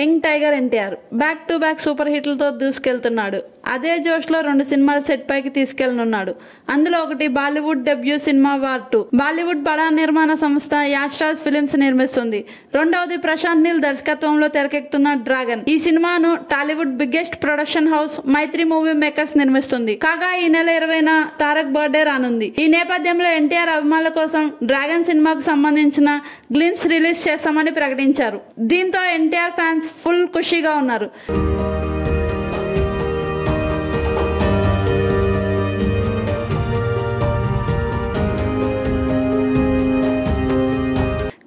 Young tiger NTR back to back super హిట్లతో దూసుకెళ్తున్నాడు. అదే జోష్లో 2 సినిమాలు సెట్ పైకి తీసుకెళ్లనున్నాడు. అందులో ఒకటి బాలీవుడ్ డెబ్యూ సినిమా వార్ 2. బాలీవుడ్ బడా నిర్మాణ సంస్థ యాష్ రాజ్ ఫిలిమ్స్ నిర్మిస్తుంది. రెండవది ప్రశాంత్ నీల్ దర్శకత్వంలో తెరకెక్కుతున్న డ్రాగన్. ఈ సినిమాను టాలీవుడ్ బిగ్గెస్ట్ ప్రొడక్షన్ హౌస్ మైత్రి మూవీ మేకర్స్ నిర్మిస్తుంది. కాగా ఈ నెల 20న తారక్ బర్త్డే రానుంది. ఈ నేపథ్యంలో ఎన్టీఆర్ అభిమానుల కోసం డ్రాగన్ సినిమాకు సంబంధించిన గ్లిమ్స్ రిలీజ్ చేస్తామని ప్రకటించారు. దీంతో ఎన్టీఆర్ ఫ్యాన్స్ ఫుల్ ఖుషీగా ఉన్నారు.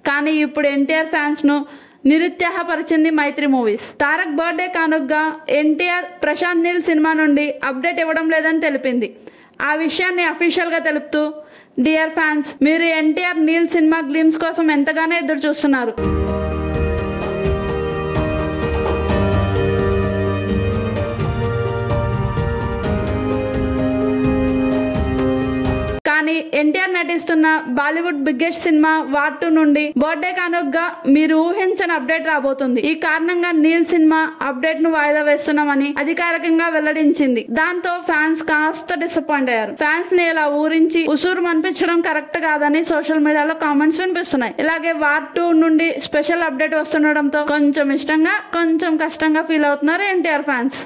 కానీ ఇప్పుడు ఎన్టీఆర్ ఫ్యాన్స్ ను నిరుత్సాహపరిచింది మైత్రి మూవీస్. తారక్ బర్త్డే కానుకగా ఎన్టీఆర్ ప్రశాంత్ నీల్ సినిమా నుండి అప్డేట్ ఇవ్వడం లేదని తెలిపింది. ఆ విషయాన్ని అఫీషియల్ గా తెలుపుతూ, డియర్ ఫ్యాన్స్, మీరు ఎన్టీఆర్ నీల్ సినిమా గ్లిమ్స్ కోసం ఎంతగానో ఎదురు చూస్తున్నారు. కానీ ఎన్టీఆర్ నటిస్తున్న బాలీవుడ్ బిగ్గెస్ట్ సినిమా వార్ 2 నుండి బర్త్డే కానుకగా మీరు ఊహించని అప్డేట్ రాబోతుంది. ఈ కారణంగా నీల్ సినిమా అప్డేట్ ను వాయిదా వేస్తున్నామని అధికారికంగా వెల్లడించింది. దాంతో ఫ్యాన్స్ కాస్త డిసప్పాయింట్ అయ్యారు. ఫ్యాన్స్ ని ఇలా ఊరించి ఉసూరు అనిపించడం కరెక్ట్ కాదని సోషల్ మీడియాలో కామెంట్స్ వినిపిస్తున్నాయి. ఇలాగే వార్ 2 నుండి స్పెషల్ అప్డేట్ వస్తుండటంతో కొంచెం ఇష్టంగా కొంచెం కష్టంగా ఫీల్ అవుతున్నారు ఎన్టీఆర్ ఫ్యాన్స్.